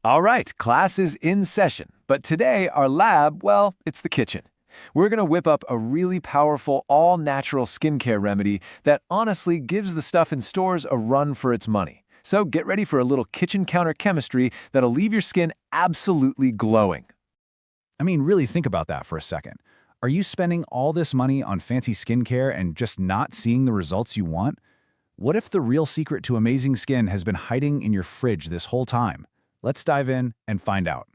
All right, class is in session, but today our lab, well, it's the kitchen. We're going to whip up a really powerful all-natural skincare remedy that honestly gives the stuff in stores a run for its money. So get ready for a little kitchen counter chemistry that'll leave your skin absolutely glowing. I mean, really think about that for a second. Are you spending all this money on fancy skincare and just not seeing the results you want? What if the real secret to amazing skin has been hiding in your fridge this whole time? Let's dive in and find out.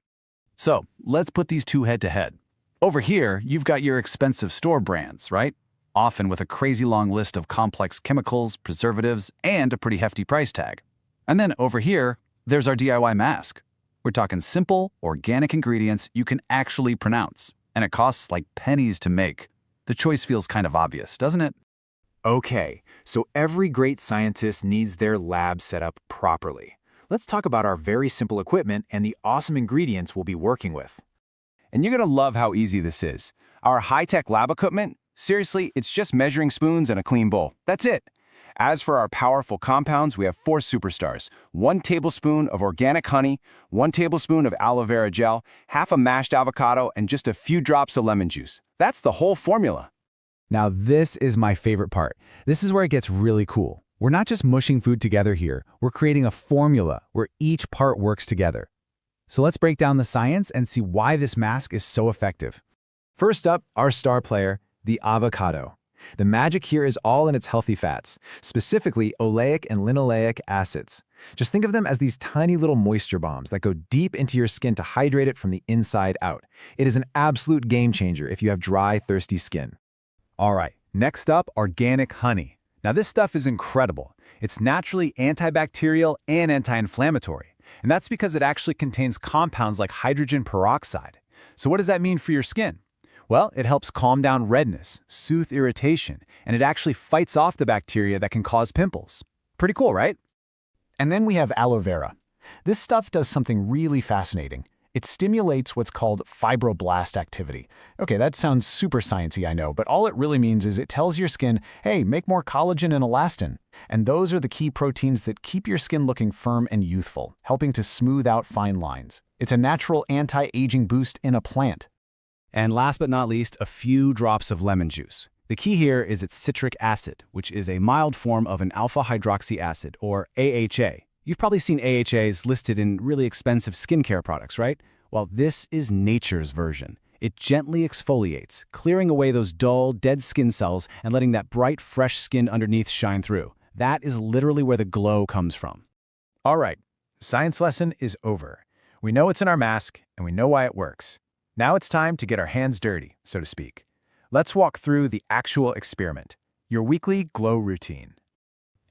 So, let's put these two head to head. Over here, you've got your expensive store brands, right? Often with a crazy long list of complex chemicals, preservatives, and a pretty hefty price tag. And then over here, there's our DIY mask. We're talking simple, organic ingredients you can actually pronounce, and it costs like pennies to make. The choice feels kind of obvious, doesn't it? Okay, so every great scientist needs their lab set up properly. Let's talk about our very simple equipment and the awesome ingredients we'll be working with. And you're going to love how easy this is. Our high-tech lab equipment, seriously, it's just measuring spoons and a clean bowl. That's it. As for our powerful compounds, we have 4 superstars. 1 tablespoon of organic honey, 1 tablespoon of aloe vera gel, half a mashed avocado, and just a few drops of lemon juice. That's the whole formula. Now this is my favorite part. This is where it gets really cool. We're not just mushing food together here. We're creating a formula where each part works together. So let's break down the science and see why this mask is so effective. First up, our star player, the avocado. The magic here is all in its healthy fats, specifically oleic and linoleic acids. Just think of them as these tiny little moisture bombs that go deep into your skin to hydrate it from the inside out. It is an absolute game changer if you have dry, thirsty skin. All right, next up, organic honey. Now this stuff is incredible. It's naturally antibacterial and anti-inflammatory, and that's because it actually contains compounds like hydrogen peroxide. So what does that mean for your skin? Well, it helps calm down redness, soothe irritation, and it actually fights off the bacteria that can cause pimples. Pretty cool, right? And then we have aloe vera. This stuff does something really fascinating. It stimulates what's called fibroblast activity. Okay, that sounds super sciencey, I know, but all it really means is it tells your skin, hey, make more collagen and elastin. And those are the key proteins that keep your skin looking firm and youthful, helping to smooth out fine lines. It's a natural anti-aging boost in a plant. And last but not least, a few drops of lemon juice. The key here is its citric acid, which is a mild form of an alpha-hydroxy acid, or AHA. You've probably seen AHAs listed in really expensive skincare products, right? Well, this is nature's version. It gently exfoliates, clearing away those dull, dead skin cells and letting that bright, fresh skin underneath shine through. That is literally where the glow comes from. All right, science lesson is over. We know it's in our mask, and we know why it works. Now it's time to get our hands dirty, so to speak. Let's walk through the actual experiment, your weekly glow routine.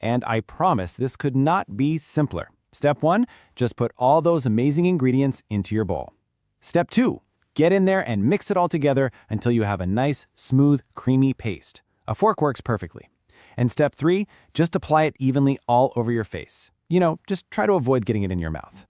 And I promise this could not be simpler. Step 1, just put all those amazing ingredients into your bowl. Step 2, get in there and mix it all together until you have a nice, smooth, creamy paste. A fork works perfectly. And step 3, just apply it evenly all over your face. Just try to avoid getting it in your mouth.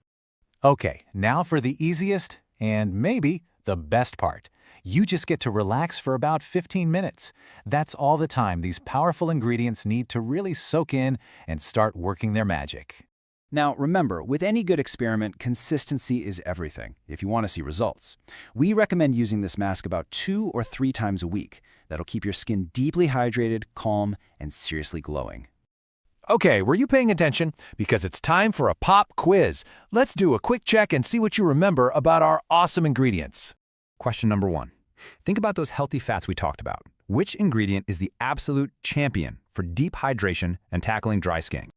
Okay, now for the easiest and maybe the best part. You just get to relax for about 15 minutes. That's all the time these powerful ingredients need to really soak in and start working their magic. Now, remember, with any good experiment, consistency is everything if you want to see results. We recommend using this mask about 2 or 3 times a week. That'll keep your skin deeply hydrated, calm, and seriously glowing. Okay, were you paying attention? Because it's time for a pop quiz. Let's do a quick check and see what you remember about our awesome ingredients. Question number 1. Think about those healthy fats we talked about. Which ingredient is the absolute champion for deep hydration and tackling dry skin?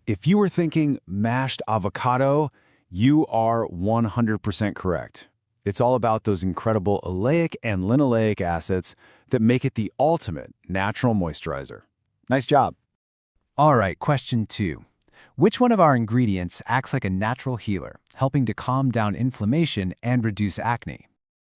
If you were thinking mashed avocado, you are 100% correct. It's all about those incredible oleic and linoleic acids that make it the ultimate natural moisturizer. Nice job. All right, question 2. Which one of our ingredients acts like a natural healer, helping to calm down inflammation and reduce acne?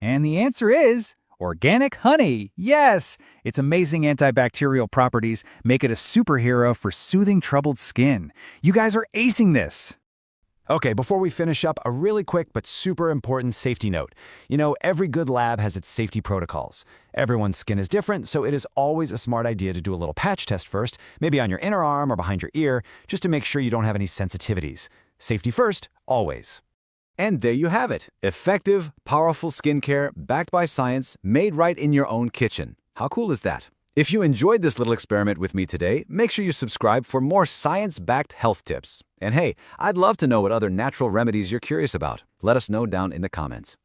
And the answer is organic honey. Yes, its amazing antibacterial properties make it a superhero for soothing troubled skin. You guys are acing this. Okay, before we finish up, a really quick but super important safety note. Every good lab has its safety protocols. Everyone's skin is different, so it is always a smart idea to do a little patch test first, maybe on your inner arm or behind your ear, just to make sure you don't have any sensitivities. Safety first, always. And there you have it. Effective, powerful skincare backed by science, made right in your own kitchen. How cool is that? If you enjoyed this little experiment with me today, make sure you subscribe for more science-backed health tips. And hey, I'd love to know what other natural remedies you're curious about. Let us know down in the comments.